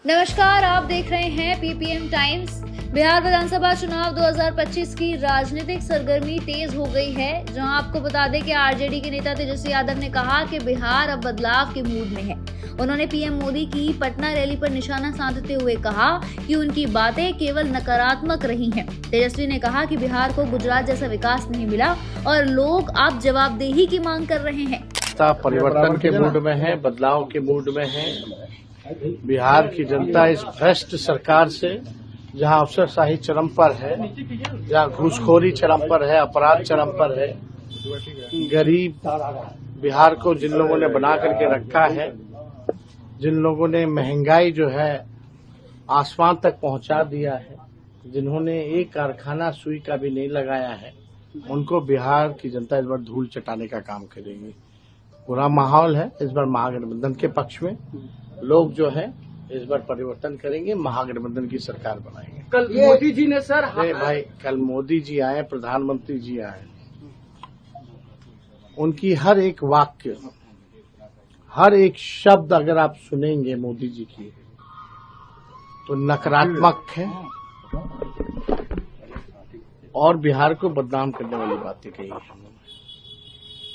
नमस्कार, आप देख रहे हैं पीपीएम टाइम्स। बिहार विधानसभा चुनाव 2025 की राजनीतिक सरगर्मी तेज हो गई है, जहां आपको बता दें कि आरजेडी के नेता तेजस्वी यादव ने कहा कि बिहार अब बदलाव के मूड में है। उन्होंने पीएम मोदी की पटना रैली पर निशाना साधते हुए कहा कि उनकी बातें केवल नकारात्मक रही हैं। तेजस्वी ने कहा कि बिहार को गुजरात जैसा विकास नहीं मिला और लोग अब जवाबदेही की मांग कर रहे हैं। परिवर्तन के मूड में है, बदलाव के मूड में है। बिहार की जनता इस भ्रष्ट सरकार से, जहां अफसरशाही चरम पर है, जहां घूसखोरी चरम पर है, अपराध चरम पर है, गरीब बिहार को जिन लोगों ने बना करके रखा है, जिन लोगों ने महंगाई जो है आसमान तक पहुंचा दिया है, जिन्होंने एक कारखाना सुई का भी नहीं लगाया है, उनको बिहार की जनता इस बार धूल चटाने का काम करेगी। पूरा माहौल है इस बार महागठबंधन के पक्ष में। लोग जो है इस बार परिवर्तन करेंगे, महागठबंधन की सरकार बनाएंगे। कल मोदी जी ने सर भाई कल मोदी जी आए, प्रधानमंत्री जी आए, उनकी हर एक वाक्य, हर एक शब्द अगर आप सुनेंगे मोदी जी की तो नकारात्मक है और बिहार को बदनाम करने वाली बातें कही है।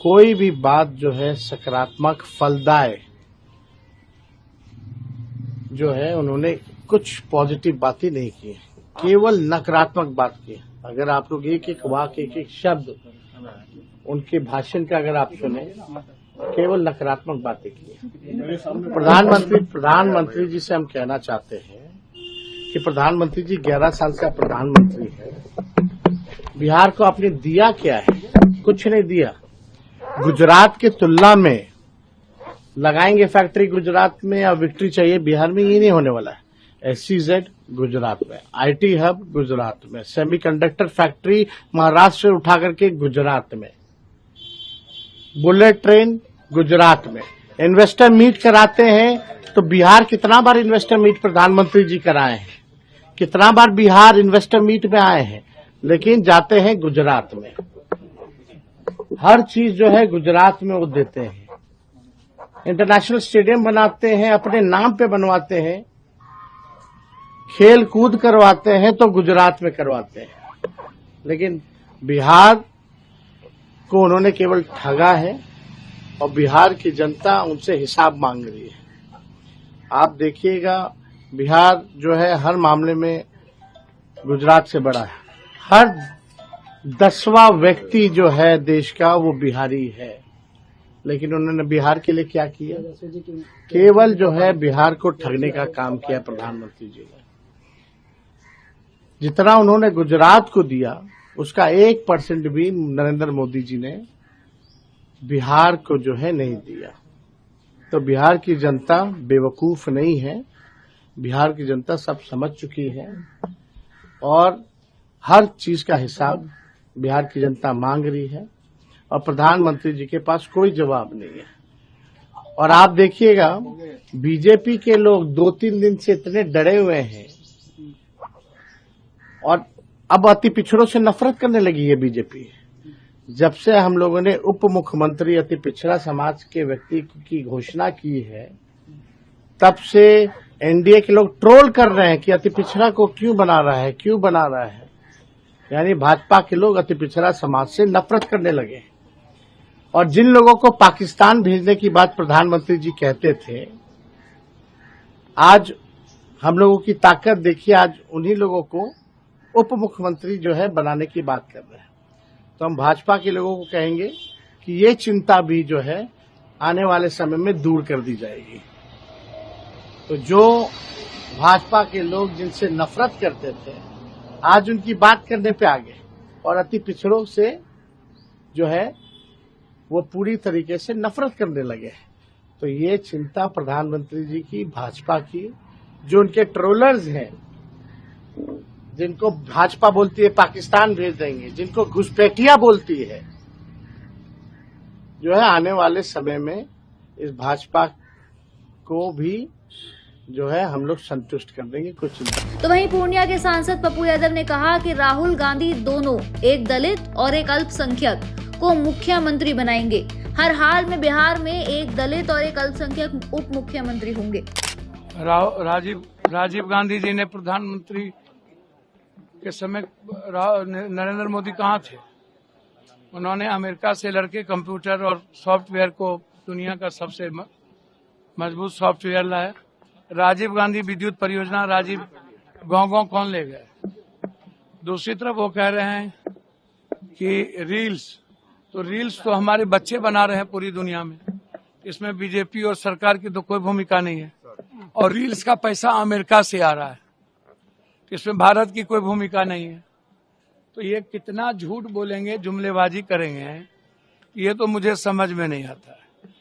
कोई भी बात जो है सकारात्मक फलदाय जो है, उन्होंने कुछ पॉजिटिव बातें नहीं की है, केवल नकारात्मक बात की है। अगर आप लोग एक एक वाक्य, एक एक शब्द उनके भाषण का अगर आप सुने, केवल नकारात्मक बातें की है। प्रधानमंत्री जी से हम कहना चाहते हैं कि प्रधानमंत्री जी 11 साल से प्रधानमंत्री है। बिहार को आपने दिया क्या है? कुछ नहीं दिया। गुजरात की तुलना में लगाएंगे फैक्ट्री गुजरात में या विक्ट्री चाहिए बिहार में, ये नहीं होने वाला है। SEZ गुजरात में, IT हब गुजरात में, सेमीकंडक्टर फैक्ट्री महाराष्ट्र से उठा करके गुजरात में, बुलेट ट्रेन गुजरात में। इन्वेस्टर मीट कराते हैं तो बिहार कितना बार इन्वेस्टर मीट प्रधानमंत्री जी कराए हैं, कितना बार बिहार इन्वेस्टर मीट में आए हैं, लेकिन जाते हैं गुजरात में। हर चीज जो है गुजरात में वो देते हैं। इंटरनेशनल स्टेडियम बनाते हैं, अपने नाम पे बनवाते हैं, खेल कूद करवाते हैं तो गुजरात में करवाते हैं। लेकिन बिहार को उन्होंने केवल ठगा है और बिहार की जनता उनसे हिसाब मांग रही है। आप देखिएगा बिहार जो है हर मामले में गुजरात से बड़ा है। हर 10वां व्यक्ति जो है देश का वो बिहारी है, लेकिन उन्होंने बिहार के लिए क्या किया? केवल जो है बिहार को ठगने का काम किया प्रधानमंत्री जी ने। जितना उन्होंने गुजरात को दिया उसका 1% भी नरेंद्र मोदी जी ने बिहार को जो है नहीं दिया। तो बिहार की जनता बेवकूफ नहीं है, बिहार की जनता सब समझ चुकी है और हर चीज का हिसाब बिहार की जनता मांग रही है और प्रधानमंत्री जी के पास कोई जवाब नहीं है। और आप देखिएगा बीजेपी के लोग 2-3 दिन से इतने डरे हुए हैं और अब अति पिछड़ों से नफरत करने लगी है बीजेपी। जब से हम लोगों ने उप मुख्यमंत्री अति पिछड़ा समाज के व्यक्ति की घोषणा की है, तब से एनडीए के लोग ट्रोल कर रहे हैं कि अति पिछड़ा को क्यों बना रहा है, क्यों बना रहा है। यानी भाजपा के लोग अति पिछड़ा समाज से नफरत करने लगे। और जिन लोगों को पाकिस्तान भेजने की बात प्रधानमंत्री जी कहते थे, आज हम लोगों की ताकत देखिए, आज उन्हीं लोगों को उप मुख्यमंत्री जो है बनाने की बात कर रहे हैं। तो हम भाजपा के लोगों को कहेंगे कि ये चिंता भी जो है आने वाले समय में दूर कर दी जाएगी। तो जो भाजपा के लोग जिनसे नफरत करते थे, आज उनकी बात करने पे आ गए और अति पिछड़ों से जो है वो पूरी तरीके से नफरत करने लगे। तो ये चिंता प्रधानमंत्री जी की, भाजपा की, जो उनके ट्रोलर्स हैं, जिनको भाजपा बोलती है पाकिस्तान भेज देंगे, जिनको घुसपैठिया बोलती है, जो है आने वाले समय में इस भाजपा को भी जो है हम लोग संतुष्ट कर देंगे। कुछ नहीं। तो वहीं पूर्णिया के सांसद पप्पू यादव ने कहा कि राहुल गांधी दोनों, एक दलित और एक अल्पसंख्यक को मुख्यमंत्री बनाएंगे। हर हाल में बिहार में एक दलित और एक अल्पसंख्यक उप मुख्यमंत्री होंगे। राजीव गांधी जी ने प्रधानमंत्री के समय नरेंद्र मोदी कहाँ थे? उन्होंने अमेरिका से लड़के कंप्यूटर और सॉफ्टवेयर को दुनिया का सबसे मजबूत सॉफ्टवेयर लाया। राजीव गांधी विद्युत परियोजना, राजीव गाँव कौन ले गए? दूसरी तरफ वो कह रहे हैं कि रील्स तो हमारे बच्चे बना रहे हैं पूरी दुनिया में, इसमें बीजेपी और सरकार की तो कोई भूमिका नहीं है, और रील्स का पैसा अमेरिका से आ रहा है, इसमें भारत की कोई भूमिका नहीं है। तो ये कितना झूठ बोलेंगे, जुमलेबाजी करेंगे, ये तो मुझे समझ में नहीं आता है।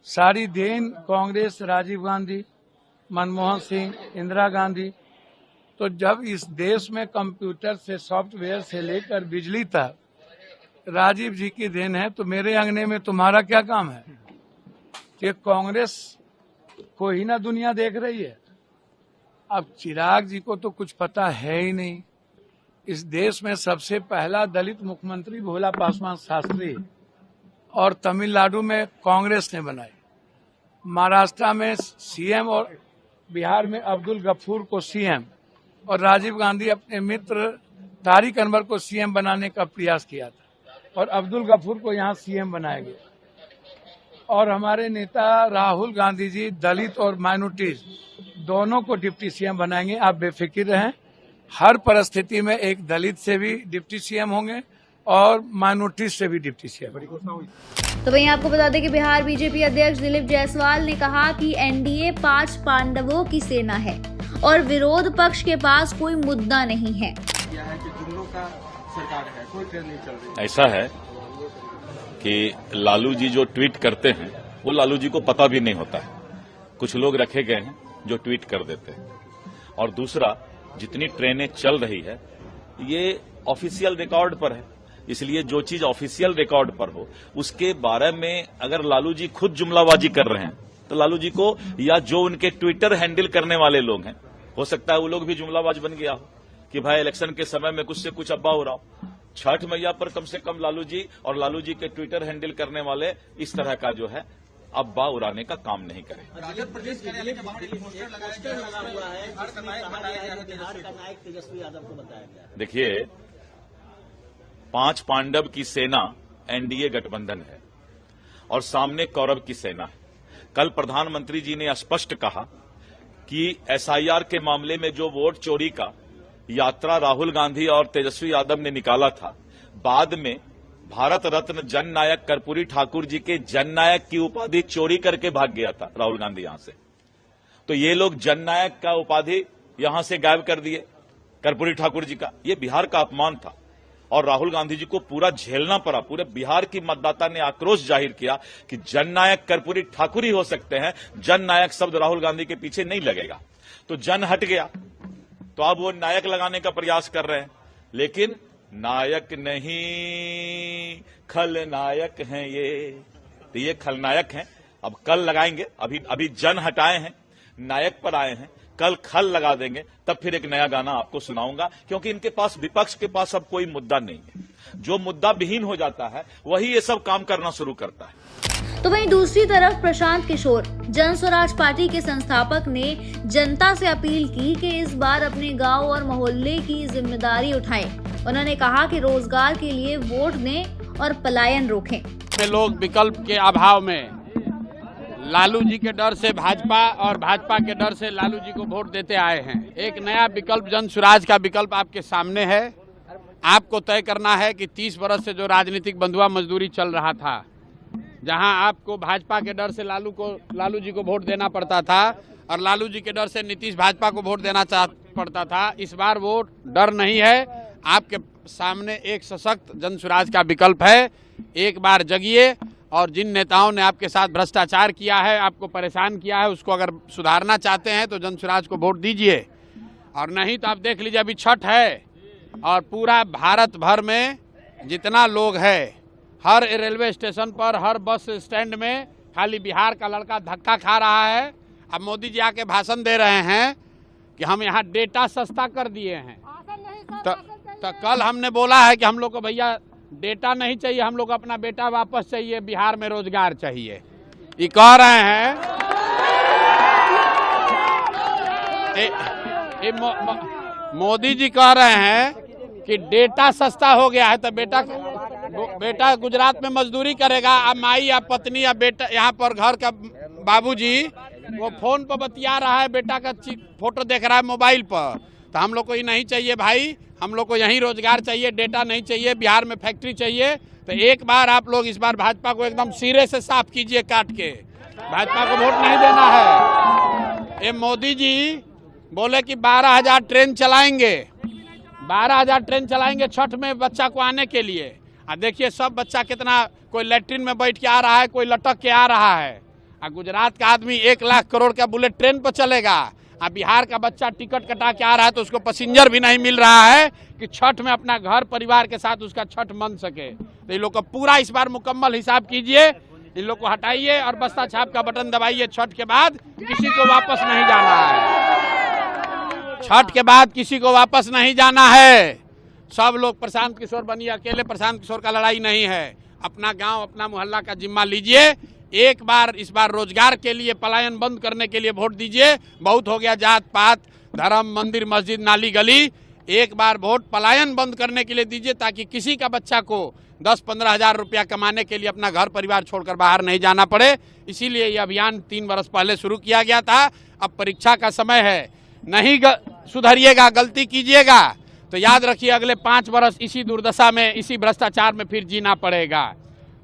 सारी देन कांग्रेस, राजीव गांधी, मनमोहन सिंह, इंदिरा गांधी। तो जब इस देश में कंप्यूटर से, सॉफ्टवेयर से लेकर बिजली तक राजीव जी की देन है, तो मेरे अंगने में तुम्हारा क्या काम है? कि कांग्रेस को ही ना दुनिया देख रही है। अब चिराग जी को तो कुछ पता है ही नहीं। इस देश में सबसे पहला दलित मुख्यमंत्री भोला पासवान शास्त्री, और तमिलनाडु में कांग्रेस ने बनाई, महाराष्ट्र में सीएम, और बिहार में अब्दुल गफूर को सीएम, और राजीव गांधी अपने मित्र तारिक अनवर को सीएम बनाने का प्रयास किया था, और अब्दुल गफूर को यहाँ सीएम बनाया गया। और हमारे नेता राहुल गांधी जी दलित और माइनॉरिटीज दोनों को डिप्टी सीएम बनाएंगे। आप बेफिक्र रहें, हर परिस्थिति में एक दलित से भी डिप्टी सीएम होंगे और माइनॉरिटीज से भी डिप्टी सीएम। तो वहीं आपको बता दें कि बिहार बीजेपी अध्यक्ष दिलीप जायसवाल ने कहा कि एनडीए 5 पांडवों की सेना है और विरोध पक्ष के पास कोई मुद्दा नहीं है। ऐसा है कि लालू जी जो ट्वीट करते हैं वो लालू जी को पता भी नहीं होता है। कुछ लोग रखे गए हैं जो ट्वीट कर देते हैं, और दूसरा, जितनी ट्रेनें चल रही है ये ऑफिशियल रिकॉर्ड पर है, इसलिए जो चीज ऑफिशियल रिकॉर्ड पर हो उसके बारे में अगर लालू जी खुद जुमलाबाजी कर रहे हैं तो लालू जी को, या जो उनके ट्विटर हैंडल करने वाले लोग हैं, हो सकता है वो लोग भी जुमलाबाज बन गया हो कि भाई इलेक्शन के समय में कुछ से कुछ अब्बा हो रहा हो। छठ मैया पर कम से कम लालू जी और लालू जी के ट्विटर हैंडल करने वाले इस तरह का जो है अब्बा उड़ाने का काम नहीं करें। देखिए, 5 पांडव की सेना एनडीए गठबंधन है और सामने कौरव की सेना है। कल प्रधानमंत्री जी ने स्पष्ट कहा कि एसआईआर के मामले में जो वोट चोरी का यात्रा राहुल गांधी और तेजस्वी यादव ने निकाला था, बाद में भारत रत्न जननायक कर्पूरी ठाकुर जी के जननायक की उपाधि चोरी करके भाग गया था राहुल गांधी यहां से। तो ये लोग जननायक का उपाधि यहां से गायब कर दिए कर्पूरी ठाकुर जी का। ये बिहार का अपमान था और राहुल गांधी जी को पूरा झेलना पड़ा। पूरे बिहार की मतदाता ने आक्रोश जाहिर किया कि जननायक कर्पूरी ठाकुर ही हो सकते हैं, जननायक शब्द राहुल गांधी के पीछे नहीं लगेगा। तो जन हट गया, तो अब वो नायक लगाने का प्रयास कर रहे हैं, लेकिन नायक नहीं खलनायक हैं ये। तो ये खलनायक हैं, अब कल लगाएंगे। अभी जन हटाए हैं, नायक पर आए हैं, कल खल लगा देंगे, तब फिर एक नया गाना आपको सुनाऊंगा, क्योंकि इनके पास, विपक्ष के पास अब कोई मुद्दा नहीं है। जो मुद्दा विहीन हो जाता है वही ये सब काम करना शुरू करता है। तो वहीं दूसरी तरफ प्रशांत किशोर, जन स्वराज पार्टी के संस्थापक, ने जनता से अपील की कि इस बार अपने गांव और मोहल्ले की जिम्मेदारी उठाएं। उन्होंने कहा कि रोजगार के लिए वोट दें और पलायन रोकें। लोग विकल्प के अभाव में लालू जी के डर से भाजपा और भाजपा के डर से लालू जी को वोट देते आए हैं। एक नया विकल्प, जन स्वराज का विकल्प आपके सामने है। आपको तय करना है कि 30 वर्ष से जो राजनीतिक बंधुआ मजदूरी चल रहा था, जहां आपको भाजपा के डर से लालू जी को वोट देना पड़ता था और लालू जी के डर से नीतीश भाजपा को वोट देना पड़ता था, इस बार वो डर नहीं है। आपके सामने एक सशक्त जन स्वराज का विकल्प है। एक बार जगिए और जिन नेताओं ने आपके साथ भ्रष्टाचार किया है, आपको परेशान किया है, उसको अगर सुधारना चाहते हैं तो जन स्वराज को वोट दीजिए। और नहीं तो आप देख लीजिए, अभी छठ है और पूरा भारत भर में जितना लोग है, हर रेलवे स्टेशन पर, हर बस स्टैंड में खाली बिहार का लड़का धक्का खा रहा है। अब मोदी जी आके भाषण दे रहे हैं कि हम यहाँ डेटा सस्ता कर दिए हैं। तो कल हमने बोला है कि हम लोग को भैया डेटा नहीं चाहिए, हम लोग को अपना बेटा वापस चाहिए, बिहार में रोजगार चाहिए। ये कह रहे हैं मोदी जी कह रहे हैं कि डेटा सस्ता हो गया है, तो बेटा गुजरात में मजदूरी करेगा, अब माई या पत्नी या बेटा यहाँ पर घर का बाबूजी वो फोन पर बतिया रहा है, बेटा का फोटो देख रहा है मोबाइल पर। तो हम लोग को ये नहीं चाहिए भाई, हम लोग को यही रोजगार चाहिए, डेटा नहीं चाहिए, बिहार में फैक्ट्री चाहिए। तो एक बार आप लोग इस बार भाजपा को एकदम सिरे से साफ कीजिए, काट के। भाजपा को वोट नहीं देना है। ये मोदी जी बोले कि 12,000 ट्रेन चलाएंगे, 12,000 ट्रेन चलाएंगे छठ में बच्चा को आने के लिए। देखिए सब बच्चा कितना, कोई लैट्रिन में बैठ के आ रहा है, कोई लटक के आ रहा है। गुजरात का आदमी 1 लाख करोड़ का बुलेट ट्रेन पर चलेगा। बिहार का बच्चा टिकट कटा के आ रहा है तो उसको पैसेंजर भी नहीं मिल रहा है कि छठ में अपना घर परिवार के साथ उसका छठ मन सके। तो इन लोग का पूरा इस बार मुकम्मल हिसाब कीजिए, इन लोग को हटाइए और बस्ता छाप का बटन दबाइए। छठ के बाद किसी को वापस नहीं जाना है, छठ के बाद किसी को वापस नहीं जाना है। सब लोग प्रशांत किशोर बनिए, अकेले प्रशांत किशोर का लड़ाई नहीं है। अपना गांव अपना मोहल्ला का जिम्मा लीजिए। एक बार इस बार रोजगार के लिए, पलायन बंद करने के लिए वोट दीजिए। बहुत हो गया जात पात, धर्म, मंदिर, मस्जिद, नाली गली। एक बार वोट पलायन बंद करने के लिए दीजिए, ताकि किसी का बच्चा को 10-15 हजार रुपया कमाने के लिए अपना घर परिवार छोड़कर बाहर नहीं जाना पड़े। इसीलिए ये अभियान 3 वर्ष पहले शुरू किया गया था। अब परीक्षा का समय है, नहीं सुधरिएगा, गलती कीजिएगा तो याद रखिए अगले 5 वर्ष इसी दुर्दशा में, इसी भ्रष्टाचार में फिर जीना पड़ेगा।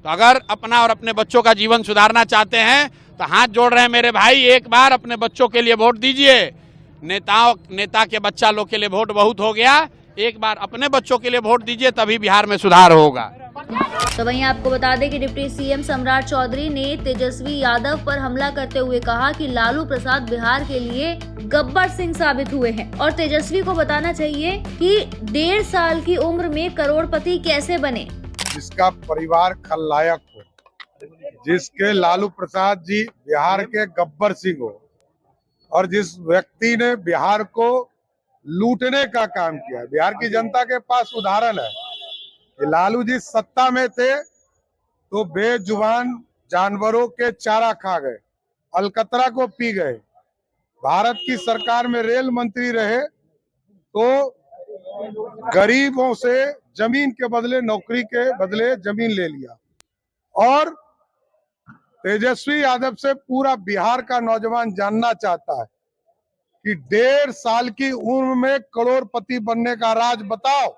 तो अगर अपना और अपने बच्चों का जीवन सुधारना चाहते हैं तो हाथ जोड़ रहे हैं मेरे भाई, एक बार अपने बच्चों के लिए वोट दीजिए। नेता के बच्चा लोग के लिए वोट बहुत हो गया, एक बार अपने बच्चों के लिए वोट दीजिए, तभी बिहार में सुधार होगा। तो वहीं आपको बता दें कि डिप्टी सीएम सम्राट चौधरी ने तेजस्वी यादव पर हमला करते हुए कहा कि लालू प्रसाद बिहार के लिए गब्बर सिंह साबित हुए हैं और तेजस्वी को बताना चाहिए कि 1.5 साल की उम्र में करोड़पति कैसे बने। जिसका परिवार खलनायक हो, जिसके लालू प्रसाद जी बिहार के गब्बर सिंह हो, और जिस व्यक्ति ने बिहार को लूटने का काम किया। बिहार की जनता के पास उदाहरण है कि लालू जी सत्ता में थे तो बेजुबान जानवरों के चारा खा गए, अलकतरा को पी गए। भारत की सरकार में रेल मंत्री रहे तो गरीबों से जमीन के बदले, नौकरी के बदले जमीन ले लिया। और तेजस्वी यादव से पूरा बिहार का नौजवान जानना चाहता है कि 1.5 साल की उम्र में करोड़पति बनने का राज बताओ।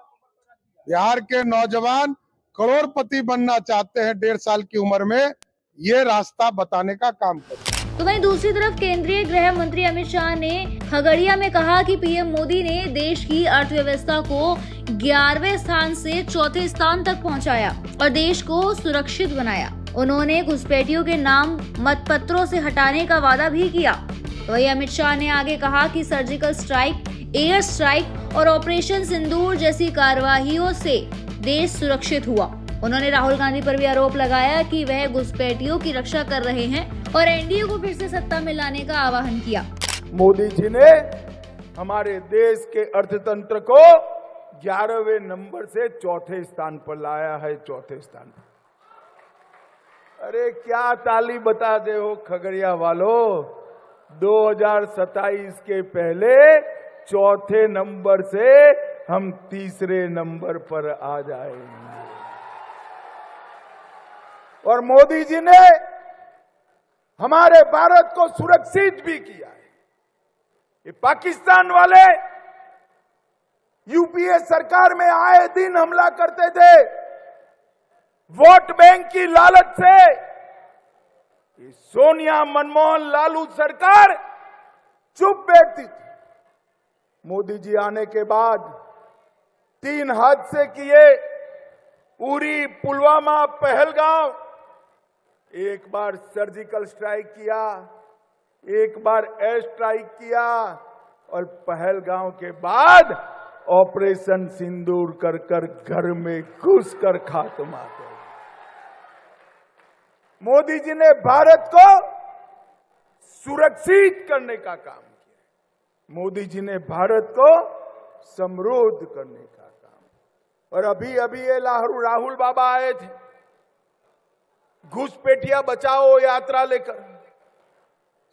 बिहार के नौजवान करोड़पति बनना चाहते हैं 1.5 साल की उम्र में, ये रास्ता बताने का काम करें। तो वहीं दूसरी तरफ केंद्रीय गृह मंत्री अमित शाह ने खगड़िया में कहा कि पीएम मोदी ने देश की अर्थव्यवस्था को 11वें स्थान से 4थे स्थान तक पहुंचाया और देश को सुरक्षित बनाया। उन्होंने घुसपैठियों के नाम मतपत्रों से हटाने का वादा भी किया। वहीं अमित शाह ने आगे कहा कि सर्जिकल स्ट्राइक, एयर स्ट्राइक और ऑपरेशन सिंदूर जैसी कार्रवाइयों से देश सुरक्षित हुआ। उन्होंने राहुल गांधी पर भी आरोप लगाया कि वह घुसपैठियों की रक्षा कर रहे हैं और एनडीए को फिर से सत्ता में लाने का आह्वान किया। मोदी जी ने हमारे देश के अर्थतंत्र को 11वें नंबर से 4थे स्थान पर लाया है, 4थे स्थान पर। अरे क्या ताली बता दे हो खगड़िया वालों, 2027 के पहले 4थे नंबर से हम 3रे नंबर पर आ जाएंगे। और मोदी जी ने हमारे भारत को सुरक्षित भी किया है। ये पाकिस्तान वाले यूपीए सरकार में आए दिन हमला करते थे, वोट बैंक की लालच से। ये सोनिया, मनमोहन, लालू सरकार चुप बैठती थी। मोदी जी आने के बाद 3 हादसे किए, उरी, पुलवामा, पहलगांव। एक बार सर्जिकल स्ट्राइक किया, एक बार एयर स्ट्राइक किया और पहलगांव के बाद ऑपरेशन सिंदूर कर कर घर में घुसकर खात्मा कर। मोदी जी ने भारत को सुरक्षित करने का काम किया। मोदी जी ने भारत को समृद्ध करने का काम। और अभी अभी ये राहुल बाबा आए थे घुसपैठिया बचाओ यात्रा लेकर।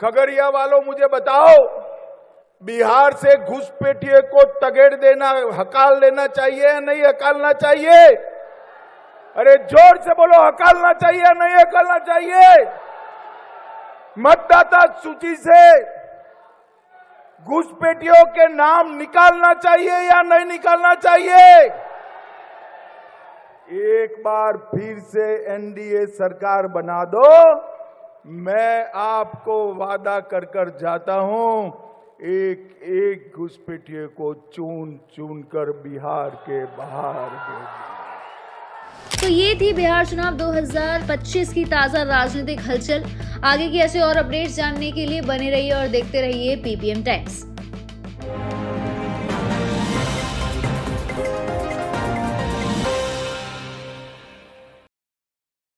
खगड़िया वालों मुझे बताओ, बिहार से घुसपैठिए को तगेड़ देना, हकाल देना चाहिए या नहीं हकालना चाहिए? अरे जोर से बोलो, हकालना चाहिए या नहीं हकालना चाहिए? मतदाता सूची से घुसपैठियों के नाम निकालना चाहिए या नहीं निकालना चाहिए? एक बार फिर से एनडीए सरकार बना दो, मैं आपको वादा कर कर जाता हूं, एक एक घुसपैठिए को चुन चुन कर बिहार के बाहर भेज। तो ये थी बिहार चुनाव 2025 की ताजा राजनीतिक हलचल। आगे की ऐसे और अपडेट्स जानने के लिए बने रहिए और देखते रहिए पीपीएम टाइम्स।